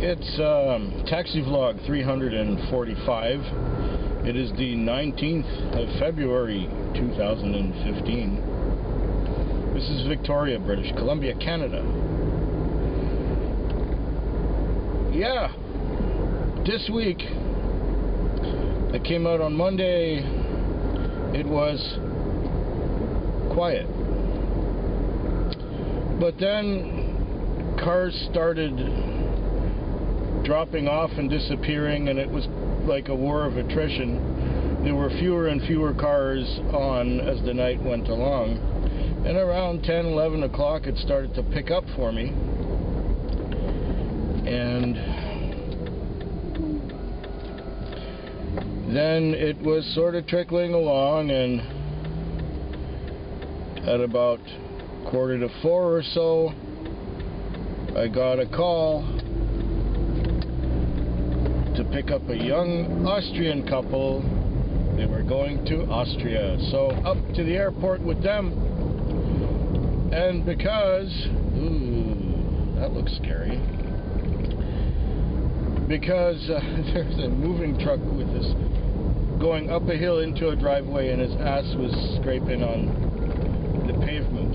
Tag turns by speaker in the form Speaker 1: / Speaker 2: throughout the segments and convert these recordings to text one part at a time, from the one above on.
Speaker 1: It's Taxi Vlog 345. It is the 19th of February 2015. This is Victoria, British Columbia, Canada. Yeah, this week, it came out on Monday, it was quiet. But then cars started dropping off and disappearing, and it was like a war of attrition. There were fewer and fewer cars on as the night went along, and around 10, 11 o'clock it started to pick up for me, and then it was sort of trickling along, and at about 3:45 or so I got a call to pick up a young Austrian couple. They were going to Austria, so up to the airport with them. And because, ooh, that looks scary, because there's a moving truck with this going up a hill into a driveway, and his ass was scraping on the pavement.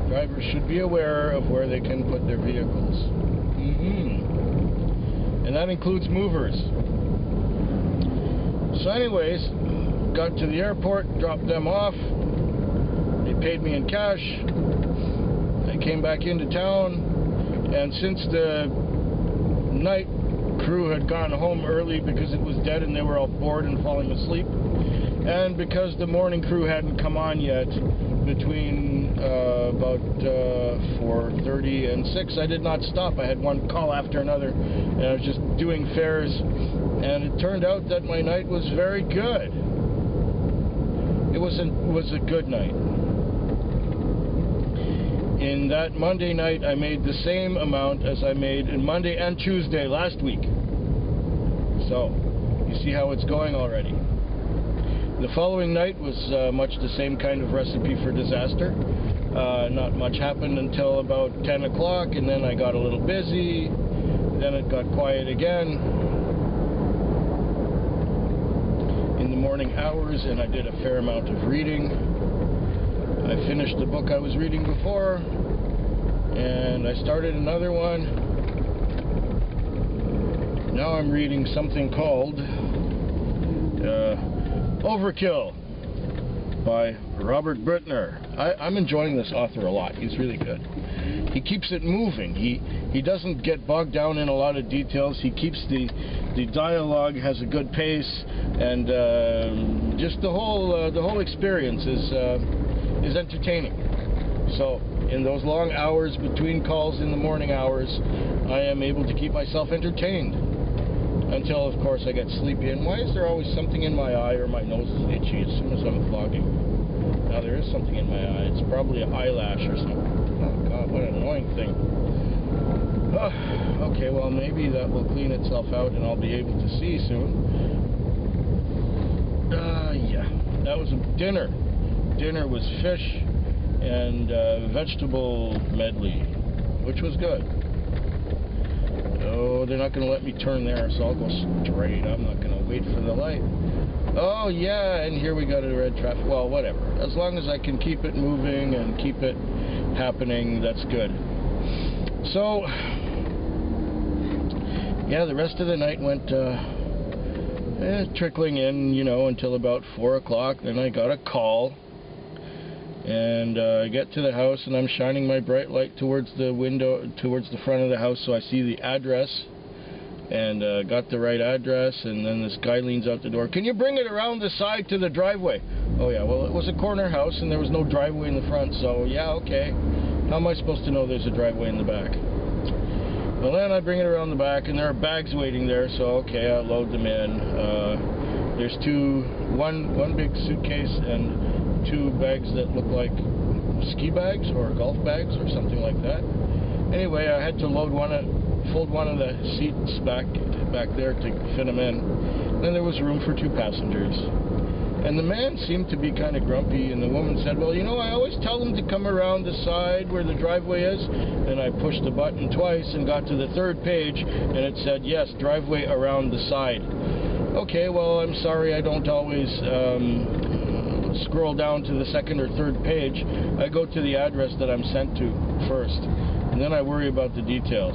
Speaker 1: Drivers should be aware of where they can put their vehicles. And that includes movers. So anyways, got to the airport, dropped them off. They paid me in cash. I came back into town, and since the night crew had gone home early because it was dead and they were all bored and falling asleep, and because the morning crew hadn't come on yet, between about 4:30 and 6, I did not stop. I had one call after another, and I was just doing fares, and it turned out that my night was very good. It was a good night. In that Monday night, I made the same amount as I made in Monday and Tuesday last week. So, you see how it's going already. The following night was much the same kind of recipe for disaster. Not much happened until about 10 o'clock, and then I got a little busy. Then it got quiet again in the morning hours, and I did a fair amount of reading. I finished the book I was reading before, and I started another one. Now I'm reading something called Overkill by Robert Brittner. I'm enjoying this author a lot. He's really good. He keeps it moving. He doesn't get bogged down in a lot of details. He keeps the dialogue has a good pace, and just the whole experience is entertaining. So in those long hours between calls in the morning hours, I am able to keep myself entertained. Until, of course, I get sleepy. And why is there always something in my eye, or my nose is itchy as soon as I'm vlogging? Now there is something in my eye. It's probably an eyelash or something. Oh God, what an annoying thing. Okay, well maybe that will clean itself out and I'll be able to see soon. Yeah, that was a dinner. Dinner was fish and vegetable medley, which was good. Oh, they're not going to let me turn there, so I'll go straight. I'm not going to wait for the light. Oh, yeah, and here we got a red traffic. Well, whatever. As long as I can keep it moving and keep it happening, that's good. So, yeah, the rest of the night went trickling in, you know, until about 4 o'clock. Then I got a call. And I get to the house, and I'm shining my bright light towards the window, towards the front of the house, so I see the address, and got the right address. And then this guy leans out the door. Can you bring it around the side to the driveway? Oh yeah, well it was a corner house, and there was no driveway in the front, so yeah, okay. How am I supposed to know there's a driveway in the back? Well, then I bring it around the back, and there are bags waiting there, so okay, I load them in. There's one big suitcase and 2 bags that look like ski bags or golf bags or something like that. Anyway, I had to fold one of the seats back there to fit them in. Then there was room for 2 passengers. And the man seemed to be kind of grumpy, and the woman said, well, you know, I always tell them to come around the side where the driveway is. And I pushed the button twice and got to the third page, and it said, yes, driveway around the side. Okay, well, I'm sorry, I don't always scroll down to the second or third page. I go to the address that I'm sent to first, and then I worry about the details.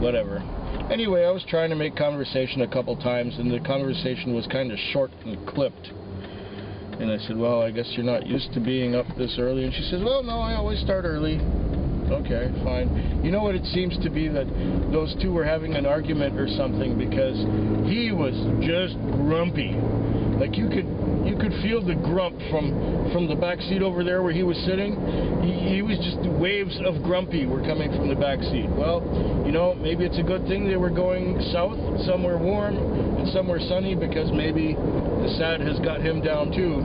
Speaker 1: Whatever. Anyway, I was trying to make conversation a couple times, and the conversation was kind of short and clipped. And I said, well, I guess you're not used to being up this early. And she says, well, no, I always start early. Okay, fine. You know what it seems to be, that those two were having an argument or something, because he was just grumpy. Like you could feel the grump from the back seat over there where he was sitting. He was just, waves of grumpy were coming from the back seat. Well, you know, maybe it's a good thing they were going south, somewhere warm and somewhere sunny, because maybe the sad has got him down too.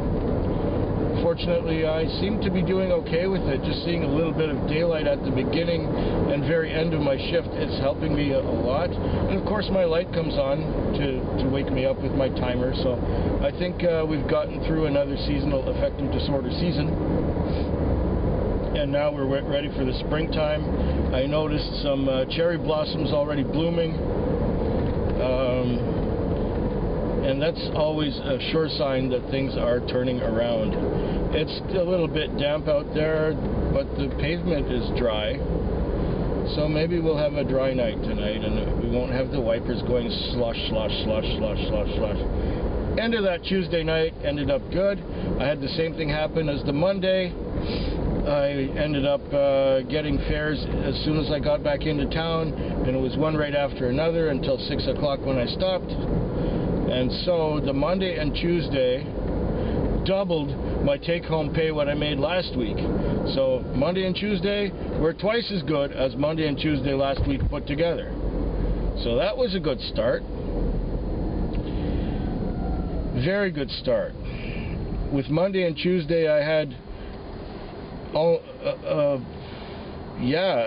Speaker 1: Fortunately, I seem to be doing okay with it. Just seeing a little bit of daylight at the beginning and very end of my shift is helping me a lot. And of course my light comes on to wake me up with my timer. So I think we've gotten through another seasonal affective disorder season. And now we're ready for the springtime. I noticed some cherry blossoms already blooming. And that's always a sure sign that things are turning around. It's a little bit damp out there, but the pavement is dry. So maybe we'll have a dry night tonight, and we won't have the wipers going slosh, slosh, slosh, slosh, slosh, slosh. End of that Tuesday night ended up good. I had the same thing happen as the Monday. I ended up getting fares as soon as I got back into town, and it was one right after another until 6 o'clock when I stopped. And so the Monday and Tuesday doubled my take-home pay what I made last week. So Monday and Tuesday were twice as good as Monday and Tuesday last week put together. So that was a good start. Very good start. With Monday and Tuesday I had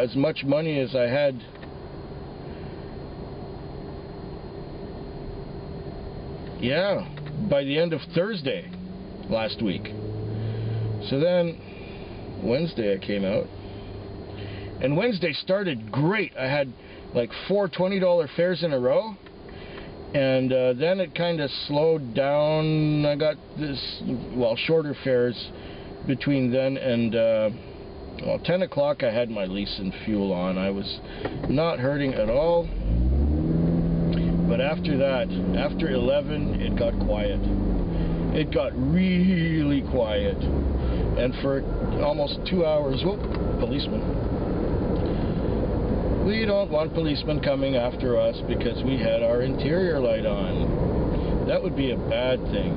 Speaker 1: as much money as I had by the end of Thursday last week. So then Wednesday I came out, and Wednesday started great. I had like 4 $20 fares in a row, and then it kind of slowed down. I got shorter fares between then and 10 o'clock. I had my lease and fuel on. I was not hurting at all. But after that, after 11, it got quiet. It got really quiet. And for almost 2 hours, policeman. We don't want policemen coming after us because we had our interior light on. That would be a bad thing.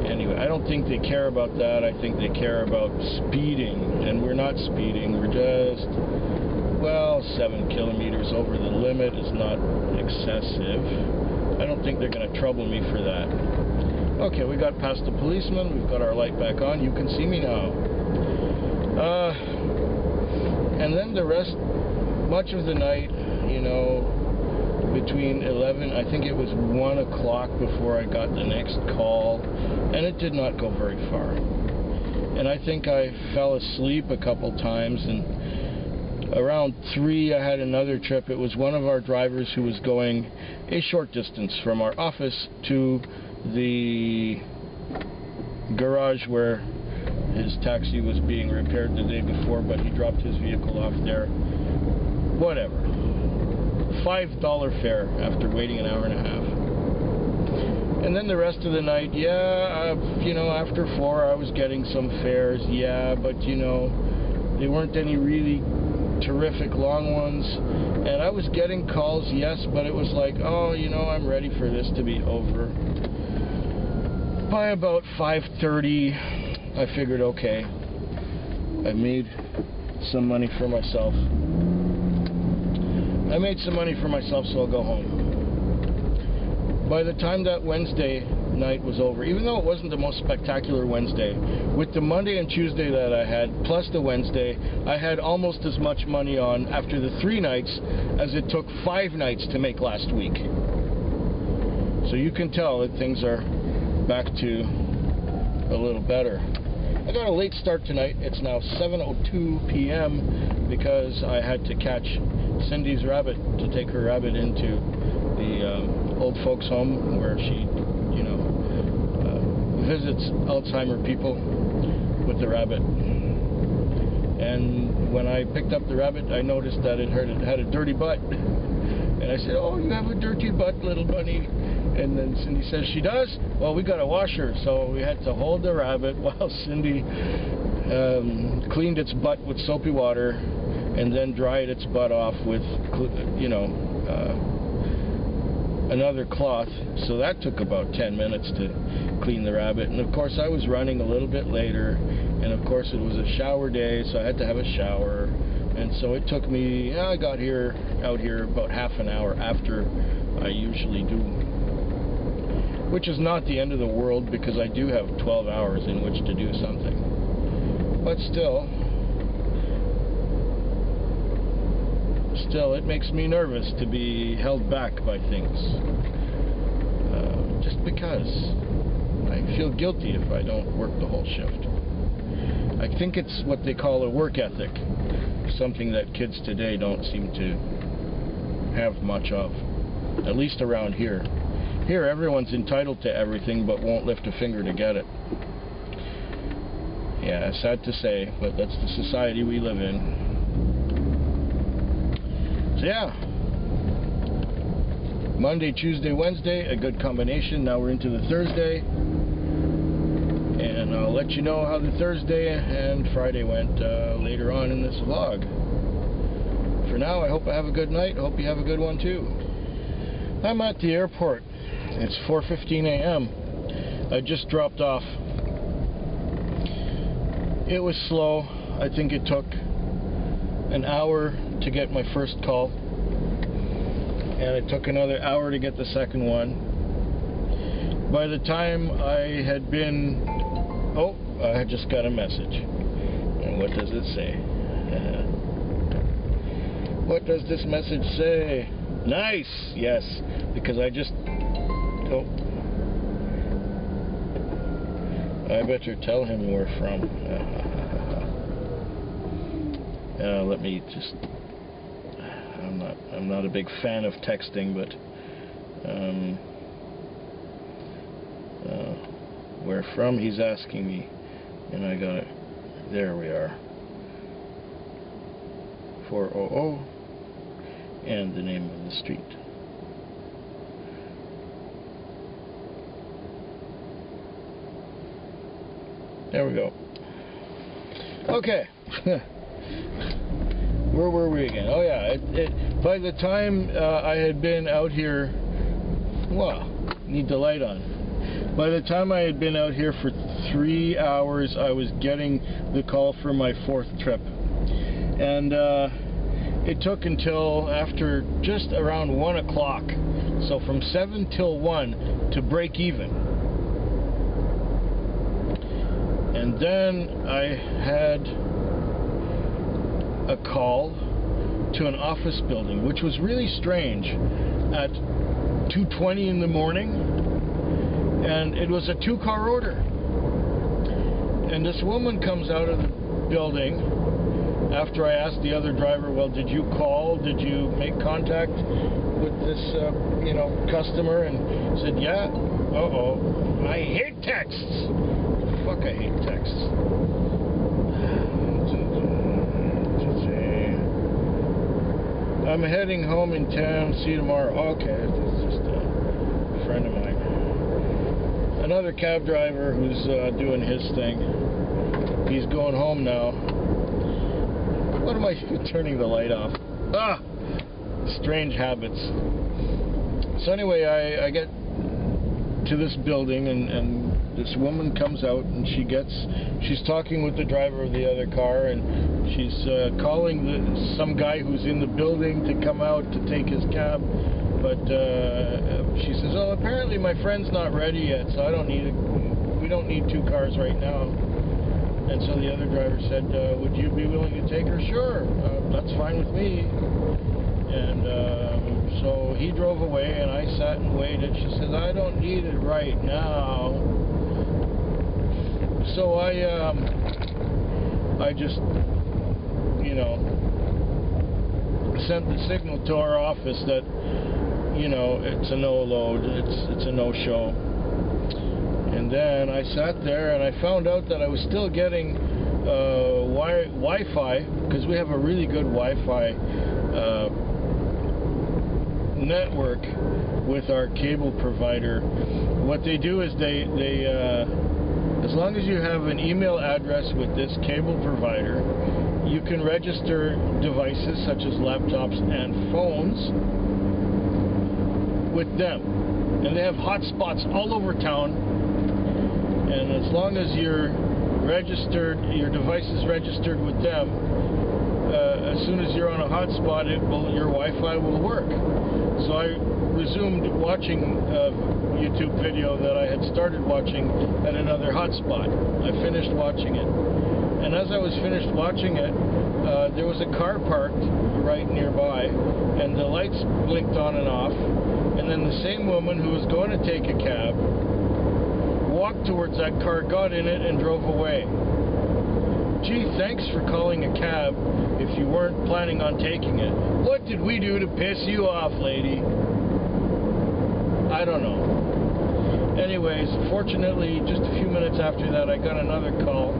Speaker 1: Anyway, I don't think they care about that. I think they care about speeding. And we're not speeding. We're just... 7 kilometers over the limit is not excessive. I don't think they're going to trouble me for that. Okay, we got past the policeman. We've got our light back on. You can see me now. And then the rest, much of the night, you know, between 11, I think it was 1 o'clock before I got the next call, and it did not go very far. And I think I fell asleep a couple times, and around 3, I had another trip. It was one of our drivers who was going a short distance from our office to the garage where his taxi was being repaired the day before, but he dropped his vehicle off there. Whatever. $5 fare after waiting an hour and a half. And then the rest of the night, you know, after 4 I was getting some fares, but you know, they weren't any really terrific long ones, and I was getting calls, but it was like, oh, you know, I'm ready for this to be over. By about 5:30, I figured, okay, I made some money for myself. So I'll go home. By the time that Wednesday night was over, even though it wasn't the most spectacular Wednesday, with the Monday and Tuesday that I had, plus the Wednesday, I had almost as much money on after the 3 nights as it took 5 nights to make last week. So you can tell that things are back to a little better. I got a late start tonight. It's now 7:02 p.m. because I had to catch Cindy's rabbit to take her rabbit into the old folks home where she, visits Alzheimer people with the rabbit. And when I picked up the rabbit, I noticed that it had a dirty butt. And I said, "Oh, you have a dirty butt, little bunny." And then Cindy says, "She does? Well, we got to wash her." So we had to hold the rabbit while Cindy cleaned its butt with soapy water and then dried its butt off with, another cloth. So that took about 10 minutes to clean the rabbit. And of course I was running a little bit later, and of course it was a shower day, so I had to have a shower. And so it took me, I got out here about half an hour after I usually do, which is not the end of the world because I do have 12 hours in which to do something. But still, it makes me nervous to be held back by things. Just because I feel guilty if I don't work the whole shift. I think it's what they call a work ethic, something that kids today don't seem to have much of, at least around here. Here everyone's entitled to everything but won't lift a finger to get it. Yeah, sad to say, but that's the society we live in. So yeah, Monday, Tuesday, Wednesday, a good combination. Now we're into the Thursday, and I'll let you know how the Thursday and Friday went later on in this vlog. For now, I hope I have a good night. I hope you have a good one too. I'm at the airport. It's 4:15 a.m. I just dropped off. It was slow. I think it took an hour to get my first call, and it took another hour to get the second one. By the time I had been, I just got a message. And what does it say? What does this message say? Nice! Yes, because I just, I better tell him where from. Let me just, I'm not a big fan of texting, but where from he's asking me, and I got it. There we are. 400 and the name of the street. There we go. Okay. Where were we again? Oh yeah, by the time I had been out here, need the light on. By the time I had been out here for 3 hours, I was getting the call for my fourth trip. And it took until after just around 1 o'clock, so from 7 till 1 to break even. And then I had a call to an office building, which was really strange, at 2:20 in the morning, and it was a 2-car order. And this woman comes out of the building after I asked the other driver, well, did you call? Did you make contact with this, customer? And said, yeah. I hate texts. Fuck, I hate texts. I'm heading home in town. See you tomorrow. Okay, it's just a friend of mine. Another cab driver who's doing his thing. He's going home now. What am I turning the light off? Strange habits. So anyway, I get to this building, and this woman comes out, and she's talking with the driver of the other car, and she's calling some guy who's in the building to come out to take his cab. But she says, oh, apparently my friend's not ready yet, so we don't need 2 cars right now. And so the other driver said, would you be willing to take her? Sure, that's fine with me. And so he drove away, and I sat and waited. She says, I don't need it right now. So I just, you know, sent the signal to our office that, you know, it's a no-load, it's a no-show. And then I sat there and I found out that I was still getting Wi-Fi, because we have a really good Wi-Fi network with our cable provider. What they do is they as long as you have an email address with this cable provider, you can register devices such as laptops and phones with them. And they have hotspots all over town. And as long as you're registered, your device is registered with them, as soon as you're on a hotspot, your Wi-Fi will work. So I resumed watching a YouTube video that I had started watching at another hotspot. I finished watching it. And as I was finished watching it, there was a car parked right nearby, and the lights blinked on and off. And then the same woman who was going to take a cab walked towards that car, got in it, and drove away. Gee, thanks for calling a cab if you weren't planning on taking it. What did we do to piss you off, lady? I don't know. Anyways, fortunately, just a few minutes after that, I got another call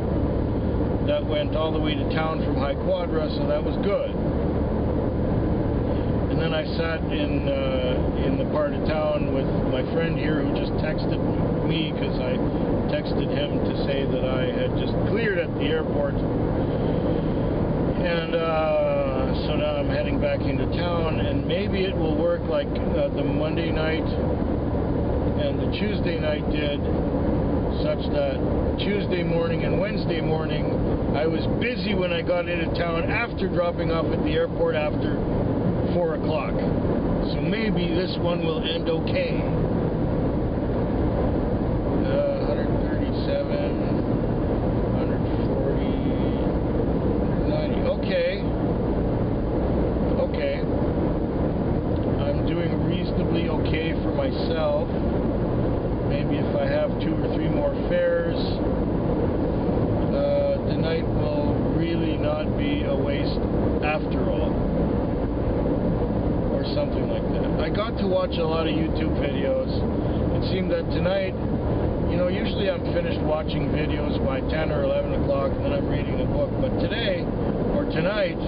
Speaker 1: that went all the way to town from High Quadra, so that was good. And then I sat in the part of town with my friend here who just texted me, because I texted him to say that I had just cleared at the airport. And so now I'm heading back into town, and maybe it will work like the Monday night and the Tuesday night did, such that Tuesday morning and Wednesday morning I was busy when I got into town after dropping off at the airport after 4 o'clock. So maybe this one will end okay. 137, 140, 190. Okay. I'm doing reasonably okay for myself. Maybe if I have 2 or 3 more fares, the night will really not be a waste after all. Or something like that. I got to watch a lot of YouTube videos. It seemed that tonight, you know, usually I'm finished watching videos by 10 or 11 o'clock, and then I'm reading a book. But today, or tonight,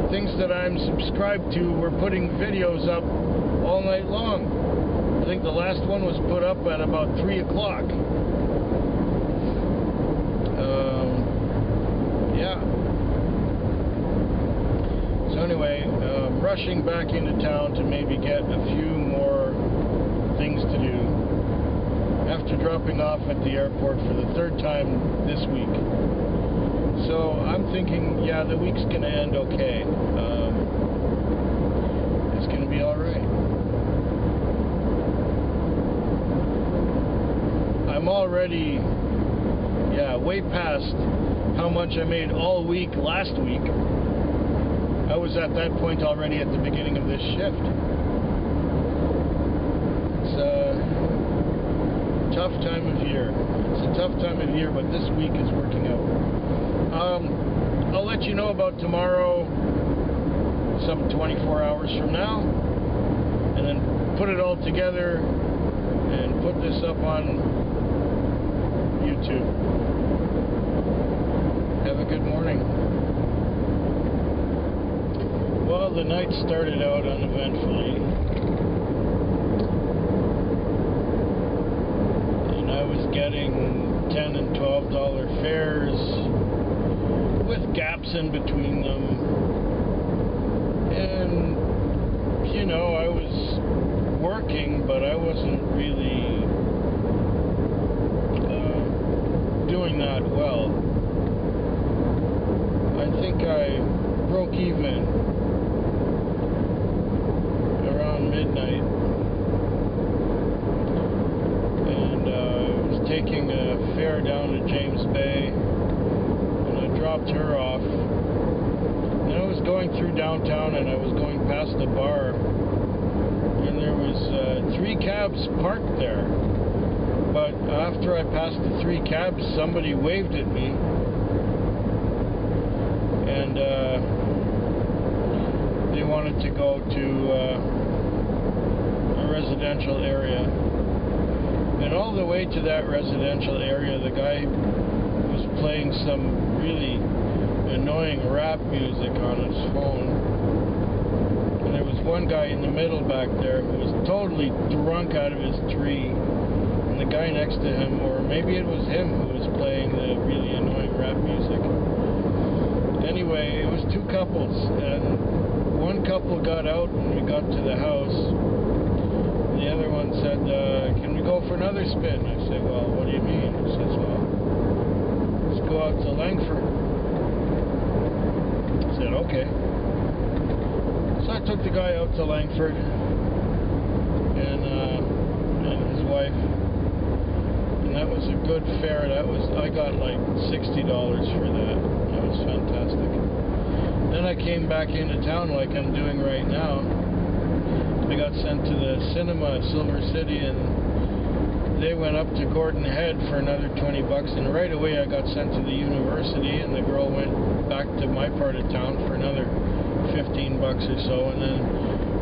Speaker 1: things that I'm subscribed to were putting videos up all night long. I think the last one was put up at about 3 o'clock. Yeah. So anyway, rushing back into town to maybe get a few more things to do after dropping off at the airport for the 3rd time this week. So I'm thinking, yeah, the week's going to end okay. It's going to be all right. I'm already, way past how much I made all week last week. I was at that point already at the beginning of this shift. It's a tough time of year. It's a tough time of year, but this week is working out. I'll let you know about tomorrow, some 24 hours from now, and then put it all together and put this up on YouTube. Have a good morning. Well, the night started out uneventfully, and I was getting $10 and $12 fares with gaps in between them, and you know, I was working, but I wasn't really doing that well. I think I broke even around midnight, and I was taking a fare down to James Bay, and I dropped her off, and I was going downtown and I was going past the bar, and there was 3 cabs parked there. But after I passed the 3 cabs, somebody waved at me, and they wanted to go to a residential area. And all the way to that residential area, the guy was playing some really annoying rap music on his phone. And there was one guy in the middle back there who was totally drunk out of his tree. And the guy next to him, or maybe it was him who was playing the really annoying rap music. Anyway, it was 2 couples, and one couple got out when we got to the house. The other one said, can we go for another spin? I said, well, what do you mean? He says, well, let's go out to Langford. I said, okay. So I took the guy out to Langford and his wife. And that was a good fare. I got like $60 for that. That was fantastic. Then I came back into town like I'm doing right now. I got sent to the cinema at Silver City, and they went up to Gordon Head for another $20, and right away I got sent to the university, and the girl went back to my part of town for another $15 or so, and then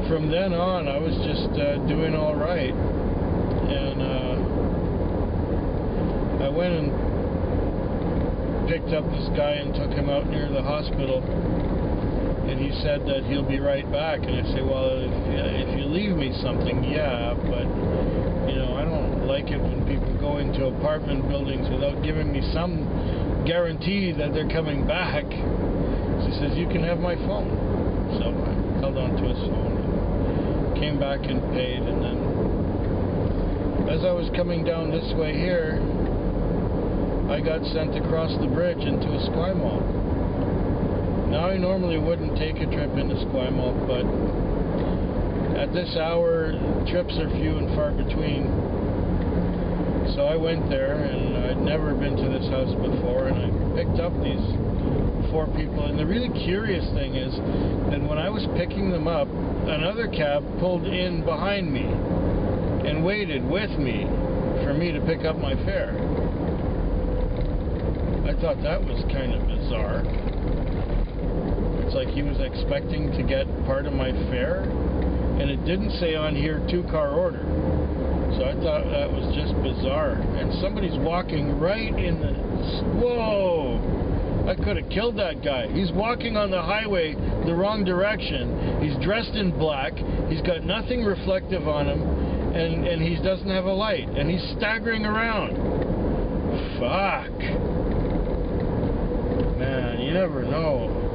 Speaker 1: from then on I was just doing all right. And I went and picked up this guy and took him out near the hospital. And he said that he'll be right back. And I say, well, if you leave me something, yeah, but, you know, I don't like it when people go into apartment buildings without giving me some guarantee that they're coming back. She says, you can have my phone. So I held on to his phone and came back and paid. And then as I was coming down this way here, I got sent across the bridge into a Esquimalt. Now, I normally wouldn't take a trip into Esquimalt, but at this hour, trips are few and far between. So I went there, and I'd never been to this house before, and I picked up these 4 people. And the really curious thing is that when I was picking them up, another cab pulled in behind me and waited with me for me to pick up my fare. I thought that was kind of bizarre. It's like he was expecting to get part of my fare, and it didn't say on here 2-car order. So I thought that was just bizarre. And somebody's walking right in the... Whoa! I could have killed that guy. He's walking on the highway the wrong direction. He's dressed in black. He's got nothing reflective on him, and he doesn't have a light. And he's staggering around. Fuck. Man, you never know.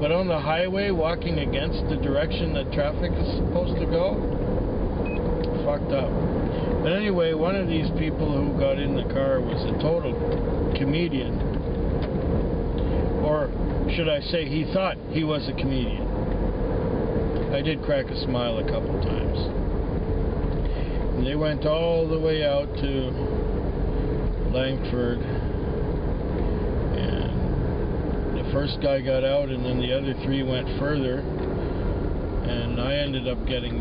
Speaker 1: But on the highway, walking against the direction that traffic is supposed to go, fucked up. But anyway, one of these people who got in the car was a total comedian. Or should I say, he thought he was a comedian. I did crack a smile a couple times. And they went all the way out to Langford. First guy got out, and then the other 3 went further, and I ended up getting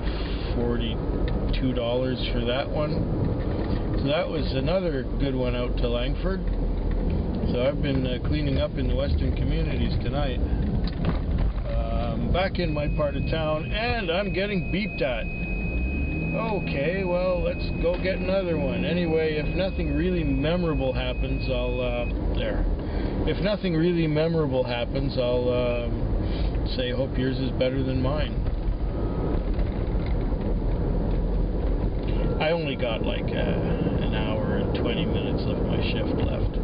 Speaker 1: $42 for that one. So that was another good one out to Langford. So I've been cleaning up in the western communities tonight. Back in my part of town, and I'm getting beeped at. Okay, well, let's go get another one. Anyway, if nothing really memorable happens, If nothing really memorable happens, I'll say, hope yours is better than mine. I only got like an hour and 20 minutes of my shift left.